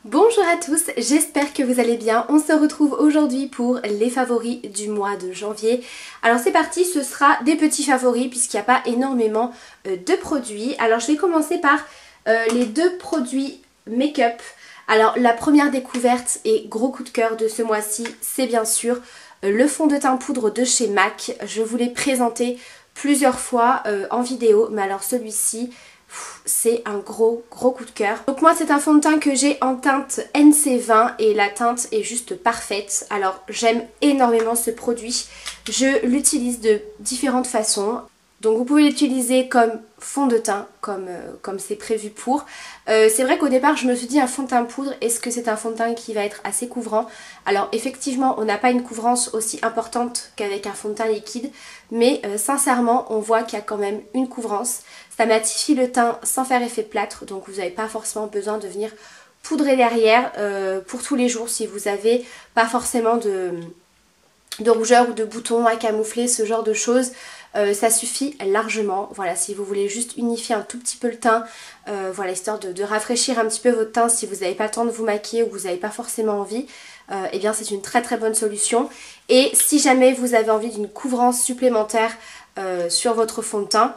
Bonjour à tous, j'espère que vous allez bien. On se retrouve aujourd'hui pour les favoris du mois de janvier. Alors c'est parti, ce sera des petits favoris puisqu'il n'y a pas énormément de produits. Alors je vais commencer par les deux produits make-up. Alors la première découverte et gros coup de cœur de ce mois-ci, c'est bien sûr le fond de teint poudre de chez MAC. Je vous l'ai présenté plusieurs fois en vidéo, mais alors celui-ci, c'est un gros coup de cœur. Donc moi c'est un fond de teint que j'ai en teinte NC20 et la teinte est juste parfaite. Alors j'aime énormément ce produit. Je l'utilise de différentes façons. Donc vous pouvez l'utiliser comme fond de teint, comme c'est prévu pour. C'est vrai qu'au départ je me suis dit un fond de teint poudre, est-ce que c'est un fond de teint qui va être assez couvrant? Alors effectivement on n'a pas une couvrance aussi importante qu'avec un fond de teint liquide, mais sincèrement on voit qu'il y a quand même une couvrance. Ça matifie le teint sans faire effet plâtre, donc vous n'avez pas forcément besoin de venir poudrer derrière pour tous les jours si vous n'avez pas forcément de rougeur ou de boutons à camoufler, ce genre de choses. Ça suffit largement. Voilà, si vous voulez juste unifier un tout petit peu le teint, voilà, histoire de rafraîchir un petit peu votre teint si vous n'avez pas le temps de vous maquiller ou que vous n'avez pas forcément envie, eh bien c'est une très bonne solution. Et si jamais vous avez envie d'une couvrance supplémentaire sur votre fond de teint,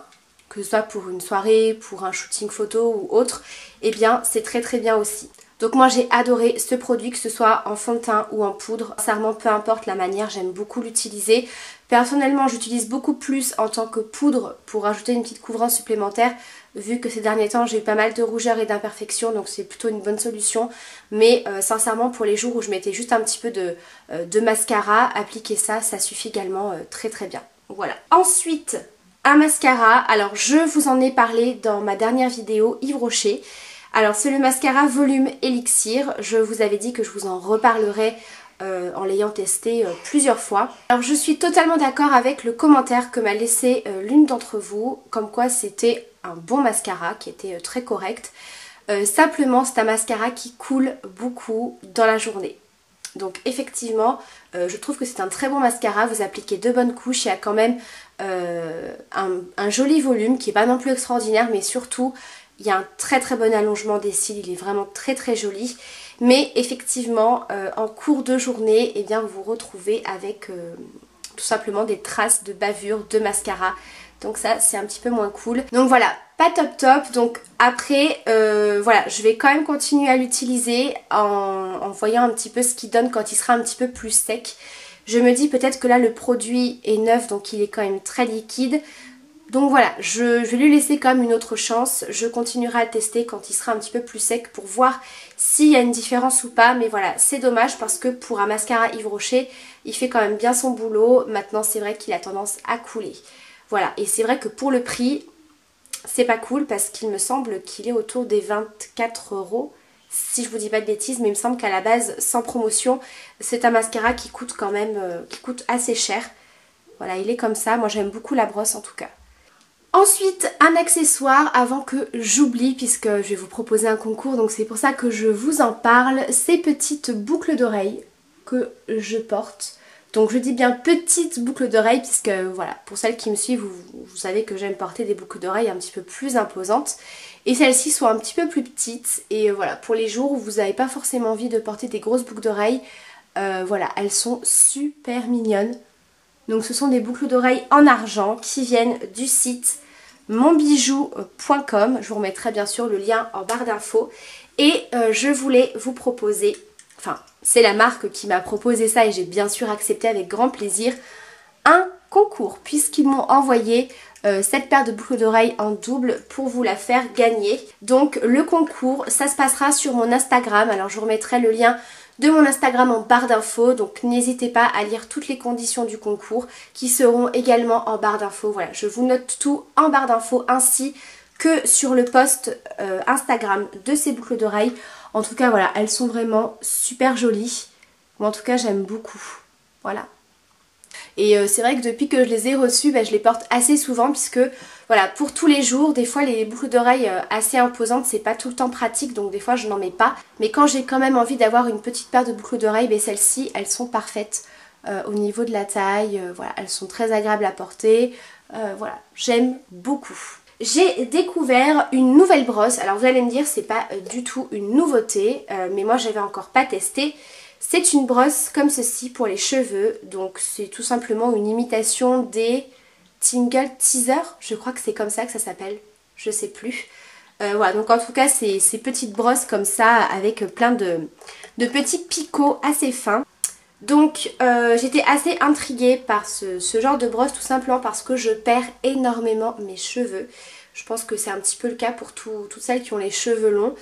que ce soit pour une soirée, pour un shooting photo ou autre, eh bien c'est très bien aussi. Donc moi j'ai adoré ce produit, que ce soit en fond de teint ou en poudre. Sincèrement, peu importe la manière, j'aime beaucoup l'utiliser. Personnellement, j'utilise beaucoup plus en tant que poudre pour ajouter une petite couvrance supplémentaire, vu que ces derniers temps j'ai eu pas mal de rougeurs et d'imperfections, donc c'est plutôt une bonne solution. Mais sincèrement, pour les jours où je mettais juste un petit peu de mascara, appliquer ça suffit également très bien. Voilà. Ensuite, un mascara. Alors je vous en ai parlé dans ma dernière vidéo Yves Rocher. Alors c'est le mascara Volume Elixir. Je vous avais dit que je vous en reparlerai en l'ayant testé plusieurs fois. Alors je suis totalement d'accord avec le commentaire que m'a laissé l'une d'entre vous, comme quoi c'était un bon mascara qui était très correct. Simplement c'est un mascara qui coule beaucoup dans la journée. Donc effectivement je trouve que c'est un très bon mascara. Vous appliquez deux bonnes couches, il y a quand même un joli volume qui n'est pas non plus extraordinaire, mais surtout il y a un très bon allongement des cils, il est vraiment très joli. Mais effectivement, en cours de journée, eh bien, vous vous retrouvez avec tout simplement des traces de bavure de mascara. Donc ça, c'est un petit peu moins cool. Donc voilà, pas top. Donc après, voilà, je vais quand même continuer à l'utiliser en voyant un petit peu ce qu'il donne quand il sera un petit peu plus sec. Je me dis peut-être que là, le produit est neuf, donc il est quand même très liquide. Donc voilà, je vais lui laisser quand même une autre chance. Je continuerai à le tester quand il sera un petit peu plus sec pour voir s'il y a une différence ou pas. Mais voilà, c'est dommage parce que pour un mascara Yves Rocher, il fait quand même bien son boulot. Maintenant, c'est vrai qu'il a tendance à couler. Voilà, et c'est vrai que pour le prix, c'est pas cool parce qu'il me semble qu'il est autour des 24 €. Si je vous dis pas de bêtises, mais il me semble qu'à la base, sans promotion, c'est un mascara qui coûte quand même, qui coûte assez cher. Voilà, il est comme ça. Moi, j'aime beaucoup la brosse en tout cas. Ensuite, un accessoire avant que j'oublie, puisque je vais vous proposer un concours, donc c'est pour ça que je vous en parle. Ces petites boucles d'oreilles que je porte. Donc je dis bien petites boucles d'oreilles, puisque voilà, pour celles qui me suivent, vous savez que j'aime porter des boucles d'oreilles un petit peu plus imposantes. Et celles-ci sont un petit peu plus petites. Et voilà, pour les jours où vous n'avez pas forcément envie de porter des grosses boucles d'oreilles, voilà, elles sont super mignonnes. Donc ce sont des boucles d'oreilles en argent qui viennent du site monbijou.com. Je vous remettrai bien sûr le lien en barre d'infos. Et je voulais vous proposer, enfin c'est la marque qui m'a proposé ça et j'ai bien sûr accepté avec grand plaisir, un concours puisqu'ils m'ont envoyé cette paire de boucles d'oreilles en double pour vous la faire gagner. Donc le concours, ça se passera sur mon Instagram. Alors je vous remettrai le lien de mon Instagram en barre d'infos, donc n'hésitez pas à lire toutes les conditions du concours qui seront également en barre d'infos. Voilà, je vous note tout en barre d'infos ainsi que sur le post Instagram de ces boucles d'oreilles. En tout cas voilà, elles sont vraiment super jolies. Moi en tout cas j'aime beaucoup. Voilà. Et c'est vrai que depuis que je les ai reçues, je les porte assez souvent puisque voilà, pour tous les jours, des fois les boucles d'oreilles assez imposantes, c'est pas tout le temps pratique, donc des fois je n'en mets pas. Mais quand j'ai quand même envie d'avoir une petite paire de boucles d'oreilles, celles-ci, elles sont parfaites au niveau de la taille. Voilà, elles sont très agréables à porter. Voilà, j'aime beaucoup. j'ai découvert une nouvelle brosse. Alors vous allez me dire c'est pas du tout une nouveauté, mais moi j'avais encore pas testé. C'est une brosse comme ceci pour les cheveux, donc c'est tout simplement une imitation des Tingle Teaser, je crois que c'est comme ça que ça s'appelle, je sais plus. Voilà, donc en tout cas c'est ces petites brosses comme ça avec plein de petits picots assez fins. Donc j'étais assez intriguée par ce genre de brosse, tout simplement parce que je perds énormément mes cheveux. Je pense que c'est un petit peu le cas pour toutes celles qui ont les cheveux longs.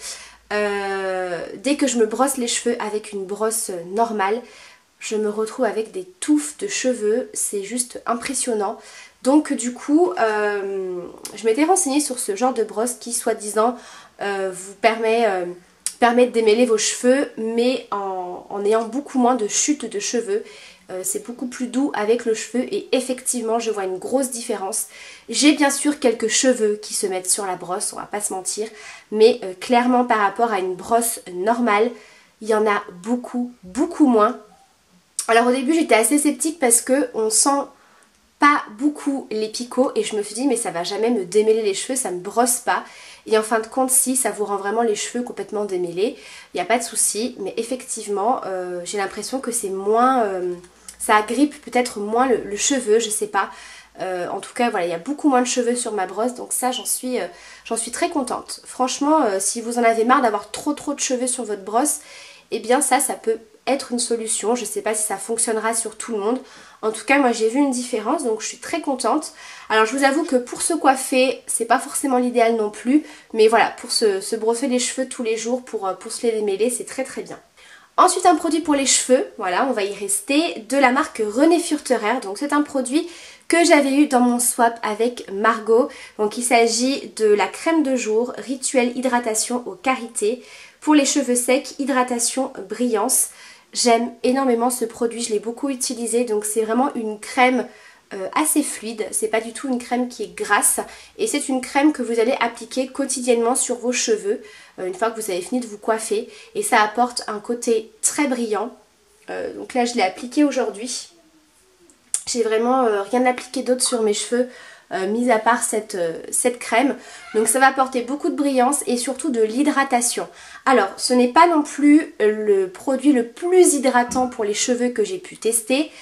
Dès que je me brosse les cheveux avec une brosse normale, je me retrouve avec des touffes de cheveux, c'est juste impressionnant. Donc du coup, je m'étais renseignée sur ce genre de brosse qui soi-disant vous permet de démêler vos cheveux, mais en ayant beaucoup moins de chute de cheveux. C'est beaucoup plus doux avec le cheveu et effectivement je vois une grosse différence. J'ai bien sûr quelques cheveux qui se mettent sur la brosse, on va pas se mentir, mais clairement par rapport à une brosse normale, il y en a beaucoup moins. Alors au début j'étais assez sceptique parce que on sent pas beaucoup les picots et je me suis dit mais ça va jamais me démêler les cheveux, ça me brosse pas. Et en fin de compte si, ça vous rend vraiment les cheveux complètement démêlés, il n'y a pas de souci, mais effectivement j'ai l'impression que c'est moins... ça agrippe peut-être moins le cheveu, je sais pas. En tout cas voilà, il y a beaucoup moins de cheveux sur ma brosse, donc ça j'en suis très contente. Franchement si vous en avez marre d'avoir trop de cheveux sur votre brosse, eh bien ça peut être une solution. Je sais pas si ça fonctionnera sur tout le monde. En tout cas moi j'ai vu une différence, donc je suis très contente. Alors je vous avoue que pour se coiffer c'est pas forcément l'idéal non plus, mais voilà, pour se brosser les cheveux tous les jours, pour se les démêler, c'est très bien. Ensuite un produit pour les cheveux, voilà, on va y rester, de la marque René Furterer. Donc c'est un produit que j'avais eu dans mon swap avec Margot. Donc il s'agit de la crème de jour Rituel Hydratation au Karité pour les cheveux secs, hydratation, brillance. J'aime énormément ce produit, je l'ai beaucoup utilisé, donc c'est vraiment une crème assez fluide, c'est pas du tout une crème qui est grasse et c'est une crème que vous allez appliquer quotidiennement sur vos cheveux une fois que vous avez fini de vous coiffer et ça apporte un côté très brillant. Donc là je l'ai appliqué aujourd'hui, j'ai vraiment rien appliqué d'autre sur mes cheveux mis à part cette crème. Donc ça va apporter beaucoup de brillance et surtout de l'hydratation. Alors ce n'est pas non plus le produit le plus hydratant pour les cheveux que j'ai pu tester,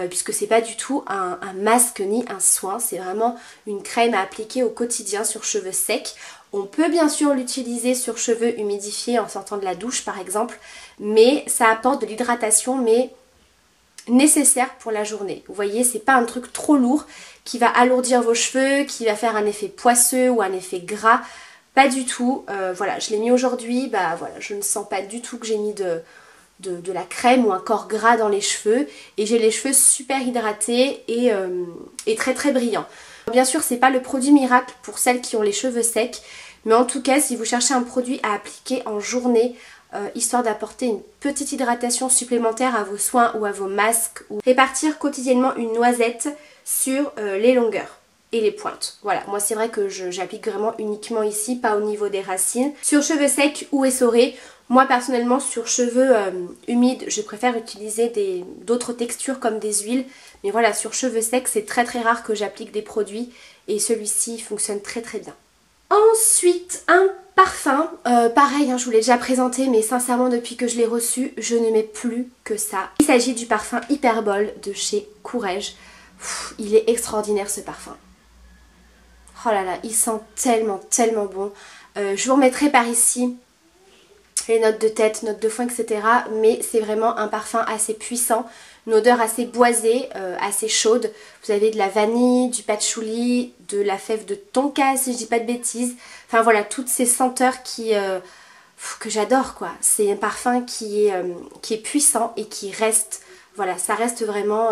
puisque c'est pas du tout un masque ni un soin, c'est vraiment une crème à appliquer au quotidien sur cheveux secs. On peut bien sûr l'utiliser sur cheveux humidifiés en sortant de la douche par exemple, mais ça apporte de l'hydratation mais nécessaire pour la journée. Vous voyez, c'est pas un truc trop lourd qui va alourdir vos cheveux, qui va faire un effet poisseux ou un effet gras, pas du tout. Voilà, je l'ai mis aujourd'hui, bah voilà, je ne sens pas du tout que j'ai mis de la crème ou un corps gras dans les cheveux et j'ai les cheveux super hydratés et très brillants. Bien sûr c'est pas le produit miracle pour celles qui ont les cheveux secs, mais en tout cas si vous cherchez un produit à appliquer en journée histoire d'apporter une petite hydratation supplémentaire à vos soins ou à vos masques, ou répartir quotidiennement une noisette sur les longueurs et les pointes. Voilà, moi c'est vrai que j'applique vraiment uniquement ici, pas au niveau des racines. Sur cheveux secs ou essorés, moi personnellement sur cheveux humides, je préfère utiliser d'autres textures comme des huiles. Mais voilà, sur cheveux secs, c'est très rare que j'applique des produits et celui-ci fonctionne très bien. Ensuite, un parfum, pareil, hein, je vous l'ai déjà présenté, mais sincèrement depuis que je l'ai reçu, je ne mets plus que ça. Il s'agit du parfum Hyperbol de chez Courrèges. Il est extraordinaire ce parfum. Oh là là, il sent tellement bon. Je vous remettrai par ici les notes de tête, notes de foin, etc. Mais c'est vraiment un parfum assez puissant, une odeur assez boisée, assez chaude. Vous avez de la vanille, du patchouli, de la fève de tonka si je dis pas de bêtises. Enfin voilà, toutes ces senteurs que j'adore quoi. C'est un parfum qui est puissant et qui reste, voilà, ça reste vraiment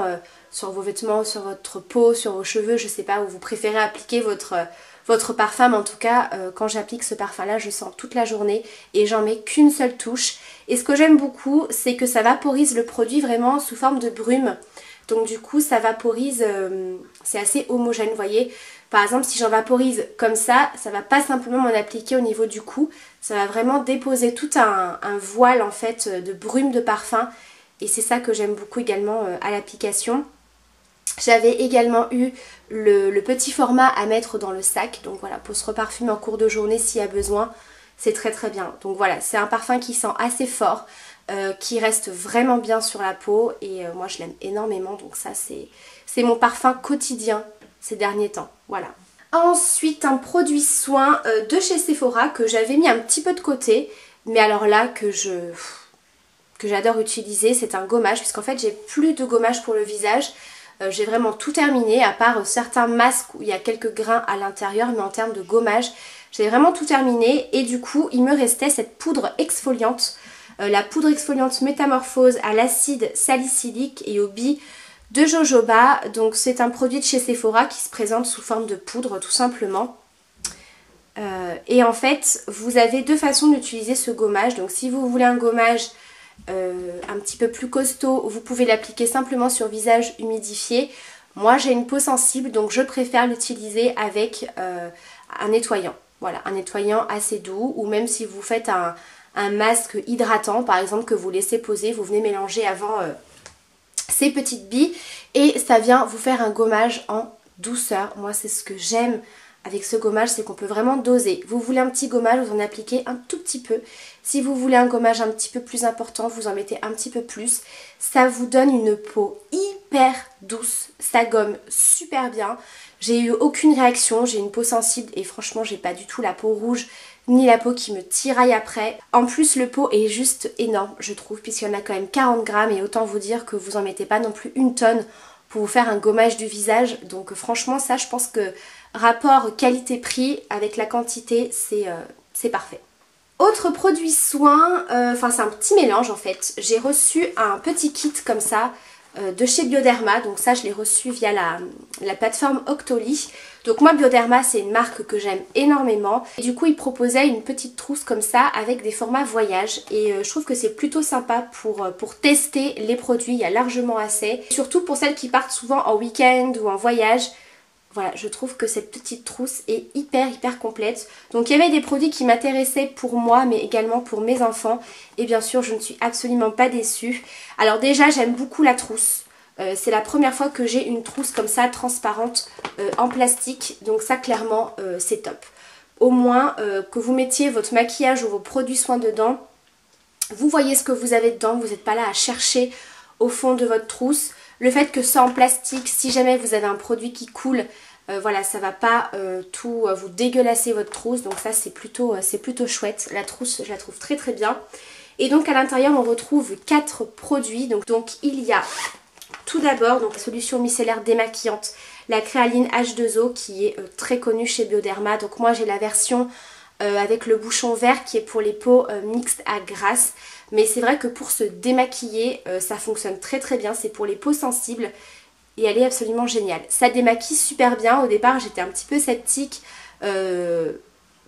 sur vos vêtements, sur votre peau, sur vos cheveux, je sais pas où vous préférez appliquer votre parfum, mais en tout cas quand j'applique ce parfum là je sens toute la journée et j'en mets qu'une seule touche. Et ce que j'aime beaucoup c'est que ça vaporise le produit vraiment sous forme de brume, donc du coup ça vaporise, c'est assez homogène, vous voyez. Par exemple si j'en vaporise comme ça va pas simplement m'en appliquer au niveau du cou, ça va vraiment déposer tout un voile en fait de brume de parfum et c'est ça que j'aime beaucoup également à l'application. J'avais également eu le petit format à mettre dans le sac, donc voilà, pour se reparfumer en cours de journée s'il y a besoin, c'est très très bien. Donc voilà, c'est un parfum qui sent assez fort, qui reste vraiment bien sur la peau et moi je l'aime énormément, donc ça c'est mon parfum quotidien ces derniers temps, voilà. Ensuite un produit soin de chez Sephora que j'avais mis un petit peu de côté, mais alors là que j'adore utiliser, c'est un gommage, puisqu'en fait j'ai plus de gommage pour le visage. J'ai vraiment tout terminé, à part certains masques où il y a quelques grains à l'intérieur, mais en termes de gommage, j'ai vraiment tout terminé. Et du coup, il me restait cette poudre exfoliante, la poudre exfoliante Métamorphose à l'acide salicylique et au bi de jojoba. Donc c'est un produit de chez Sephora qui se présente sous forme de poudre tout simplement. Et en fait, vous avez deux façons d'utiliser ce gommage. Donc si vous voulez un gommage un petit peu plus costaud, vous pouvez l'appliquer simplement sur visage humidifié. Moi j'ai une peau sensible, donc je préfère l'utiliser avec un nettoyant. Voilà, un nettoyant assez doux, ou même si vous faites un masque hydratant par exemple que vous laissez poser, vous venez mélanger avant ces petites billes et ça vient vous faire un gommage en douceur. Moi c'est ce que j'aime avec ce gommage, c'est qu'on peut vraiment doser. Vous voulez un petit gommage, vous en appliquez un tout petit peu. Si vous voulez un gommage un petit peu plus important, vous en mettez un petit peu plus. Ça vous donne une peau hyper douce, ça gomme super bien. J'ai eu aucune réaction, j'ai une peau sensible et franchement j'ai pas du tout la peau rouge ni la peau qui me tiraille après. En plus le pot est juste énorme je trouve, puisqu'il y en a quand même 40 grammes et autant vous dire que vous en mettez pas non plus une tonne pour vous faire un gommage du visage. Donc franchement ça je pense que rapport qualité-prix avec la quantité c'est parfait. Autre produit soin, enfin c'est un petit mélange en fait. J'ai reçu un petit kit comme ça de chez Bioderma, donc ça je l'ai reçu via la plateforme Octoly. Donc moi Bioderma c'est une marque que j'aime énormément et du coup ils proposaient une petite trousse comme ça avec des formats voyage et je trouve que c'est plutôt sympa pour tester les produits, il y a largement assez. Surtout pour celles qui partent souvent en week-end ou en voyage. Voilà, je trouve que cette petite trousse est hyper complète. Donc il y avait des produits qui m'intéressaient pour moi mais également pour mes enfants. Et bien sûr je ne suis absolument pas déçue. Alors déjà j'aime beaucoup la trousse. C'est la première fois que j'ai une trousse comme ça transparente en plastique. Donc ça clairement c'est top. Au moins que vous mettiez votre maquillage ou vos produits soins dedans. Vous voyez ce que vous avez dedans. Vous n'êtes pas là à chercher au fond de votre trousse. Le fait que ça en plastique, si jamais vous avez un produit qui coule, voilà, ça va pas tout vous dégueulasser votre trousse. Donc ça c'est plutôt chouette. La trousse je la trouve très bien. Et donc à l'intérieur on retrouve 4 produits. Donc il y a tout d'abord la solution micellaire démaquillante, la créaline H2O qui est très connue chez Bioderma. Donc moi j'ai la version avec le bouchon vert qui est pour les peaux mixtes à grasse. Mais c'est vrai que pour se démaquiller, ça fonctionne très bien. C'est pour les peaux sensibles et elle est absolument géniale. Ça démaquille super bien. Au départ, j'étais un petit peu sceptique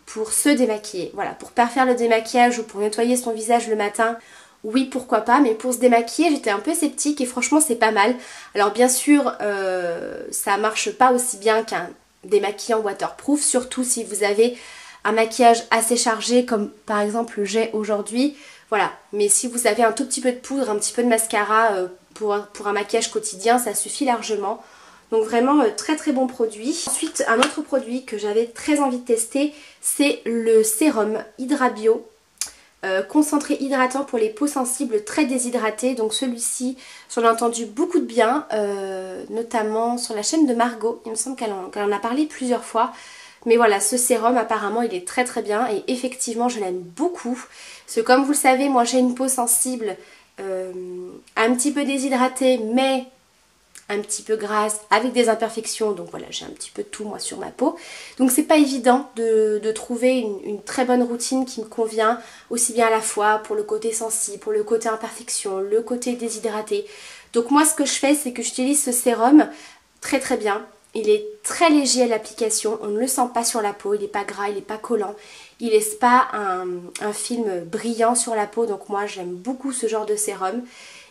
pour se démaquiller. Voilà, pour pas faire le démaquillage ou pour nettoyer son visage le matin, oui, pourquoi pas. Mais pour se démaquiller, j'étais un peu sceptique et franchement, c'est pas mal. Alors bien sûr, ça marche pas aussi bien qu'un démaquillant waterproof, surtout si vous avez un maquillage assez chargé comme par exemple j'ai aujourd'hui. Voilà, mais si vous avez un tout petit peu de poudre, un petit peu de mascara pour un maquillage quotidien, ça suffit largement. Donc vraiment très bon produit. Ensuite, un autre produit que j'avais très envie de tester, c'est le sérum Hydra Bio. Concentré hydratant pour les peaux sensibles très déshydratées. Donc celui-ci, j'en ai entendu beaucoup de bien, notamment sur la chaîne de Margot. Il me semble qu'elle en a parlé plusieurs fois. Mais voilà, ce sérum apparemment il est très bien et effectivement je l'aime beaucoup. Parce que comme vous le savez, moi j'ai une peau sensible un petit peu déshydratée mais un petit peu grasse avec des imperfections. Donc voilà, j'ai un petit peu de tout moi sur ma peau. Donc c'est pas évident de trouver une très bonne routine qui me convient aussi bien à la fois pour le côté sensible, pour le côté imperfection, le côté déshydraté. Donc moi ce que je fais c'est que j'utilise ce sérum très bien. Il est très léger à l'application, on ne le sent pas sur la peau, il n'est pas gras, il n'est pas collant. Il laisse pas un film brillant sur la peau, donc moi j'aime beaucoup ce genre de sérum.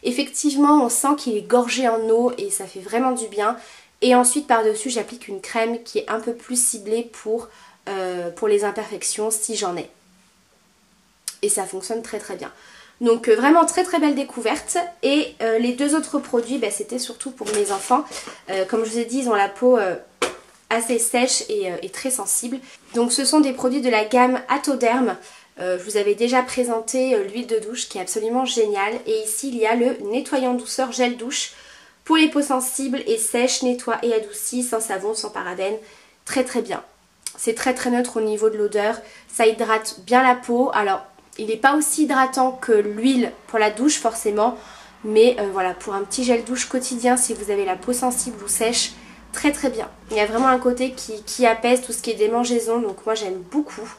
Effectivement, on sent qu'il est gorgé en eau et ça fait vraiment du bien. Et ensuite par-dessus j'applique une crème qui est un peu plus ciblée pour les imperfections si j'en ai. Et ça fonctionne très bien. Donc vraiment très très belle découverte. Et les deux autres produits, bah, c'était surtout pour mes enfants. Comme je vous ai dit, ils ont la peau assez sèche et très sensible. Donc ce sont des produits de la gamme Atoderm. Je vous avais déjà présenté l'huile de douche qui est absolument géniale. Et ici il y a le nettoyant douceur gel douche pour les peaux sensibles et sèches, nettoie et adoucit, sans savon, sans parabènes. Très très bien. C'est très très neutre au niveau de l'odeur. Ça hydrate bien la peau. Alors il n'est pas aussi hydratant que l'huile pour la douche forcément. Mais voilà, pour un petit gel douche quotidien si vous avez la peau sensible ou sèche, très très bien. Il y a vraiment un côté qui apaise tout ce qui est démangeaison, donc moi j'aime beaucoup.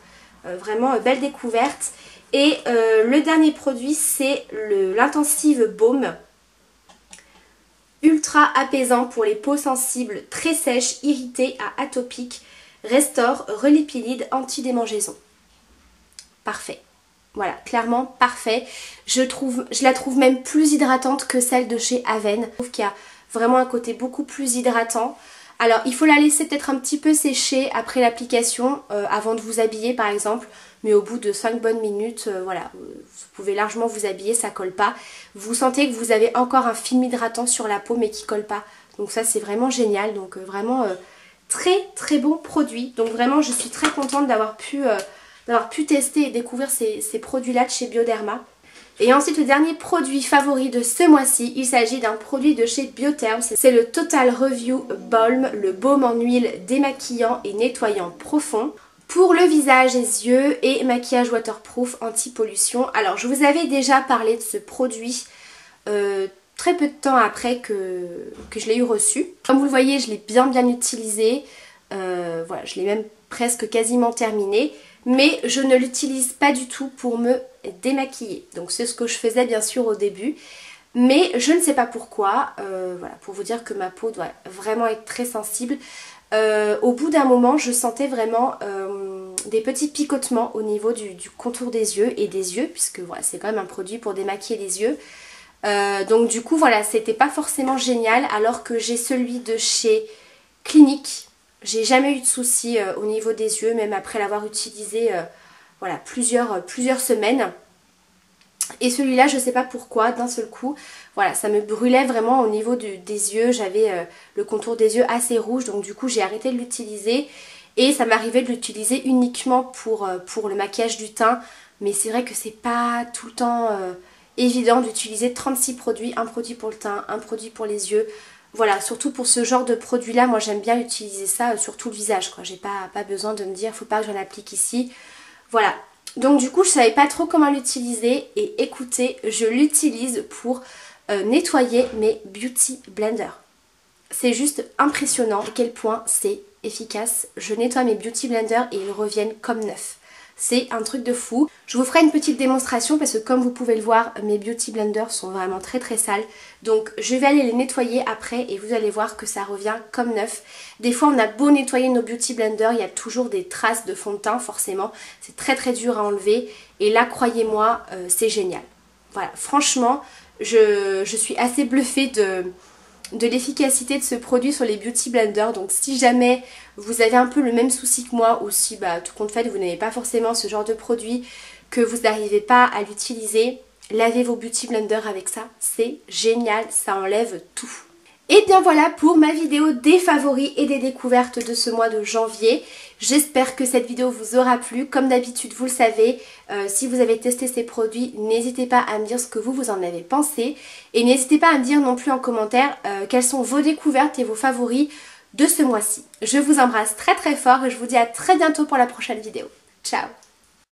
Vraiment belle découverte. Et le dernier produit c'est l'intensive baume. Ultra apaisant pour les peaux sensibles, très sèches, irritées à atopiques. Restaure, relipilide, anti-démangeaison. Parfait. Voilà, clairement parfait. Je la trouve même plus hydratante que celle de chez Avène. Je trouve qu'il y a vraiment un côté beaucoup plus hydratant. Alors il faut la laisser peut-être un petit peu sécher après l'application avant de vous habiller par exemple. Mais au bout de 5 bonnes minutes, voilà, vous pouvez largement vous habiller, ça colle pas. Vous sentez que vous avez encore un film hydratant sur la peau mais qui colle pas. Donc ça c'est vraiment génial. Donc vraiment très très bon produit. Donc vraiment je suis très contente d'avoir pu tester et découvrir ces produits-là de chez Bioderma. Et ensuite le dernier produit favori de ce mois-ci, il s'agit d'un produit de chez Biotherm, c'est le Total Review Balm, le baume en huile démaquillant et nettoyant profond pour le visage, les yeux et maquillage waterproof anti-pollution. Alors je vous avais déjà parlé de ce produit très peu de temps après que je l'ai eu reçu. Comme vous le voyez, je l'ai bien utilisé, voilà, je l'ai même presque quasiment terminé. Mais je ne l'utilise pas du tout pour me démaquiller. Donc c'est ce que je faisais bien sûr au début. Mais je ne sais pas pourquoi. Voilà, pour vous dire que ma peau doit vraiment être très sensible. Au bout d'un moment, je sentais vraiment des petits picotements au niveau du contour des yeux et des yeux. Puisque voilà, c'est quand même un produit pour démaquiller les yeux. Donc du coup, voilà, c'était pas forcément génial. Alors que j'ai celui de chez Clinique. J'ai jamais eu de soucis au niveau des yeux, même après l'avoir utilisé voilà, plusieurs semaines. Et celui-là, je sais pas pourquoi, d'un seul coup, voilà, ça me brûlait vraiment au niveau des yeux. J'avais le contour des yeux assez rouge, donc du coup j'ai arrêté de l'utiliser. Et ça m'arrivait de l'utiliser uniquement pour le maquillage du teint. Mais c'est vrai que c'est pas tout le temps évident d'utiliser 36 produits. Un produit pour le teint, un produit pour les yeux. Voilà, surtout pour ce genre de produit là, moi j'aime bien utiliser ça sur tout le visage quoi. J'ai pas besoin de me dire faut pas que j'en applique ici. Voilà, donc du coup je savais pas trop comment l'utiliser. Et écoutez, je l'utilise pour nettoyer mes beauty blenders. C'est juste impressionnant à quel point c'est efficace. Je nettoie mes beauty blenders et ils reviennent comme neufs. C'est un truc de fou. Je vous ferai une petite démonstration parce que comme vous pouvez le voir, mes beauty blenders sont vraiment très très sales. Donc je vais aller les nettoyer après et vous allez voir que ça revient comme neuf. Des fois on a beau nettoyer nos beauty blenders, il y a toujours des traces de fond de teint forcément. C'est très très dur à enlever et là croyez-moi c'est génial. Voilà, franchement je suis assez bluffée de l'efficacité de ce produit sur les beauty blenders. Donc si jamais vous avez un peu le même souci que moi ou si tout compte fait vous n'avez pas forcément ce genre de produit, que vous n'arrivez pas à l'utiliser, lavez vos beauty blenders avec ça, c'est génial, ça enlève tout. Et bien voilà pour ma vidéo des favoris et des découvertes de ce mois de janvier. J'espère que cette vidéo vous aura plu. Comme d'habitude, vous le savez, si vous avez testé ces produits, n'hésitez pas à me dire ce que vous en avez pensé. Et n'hésitez pas à me dire non plus en commentaire quelles sont vos découvertes et vos favoris de ce mois-ci. Je vous embrasse très très fort et je vous dis à très bientôt pour la prochaine vidéo. Ciao!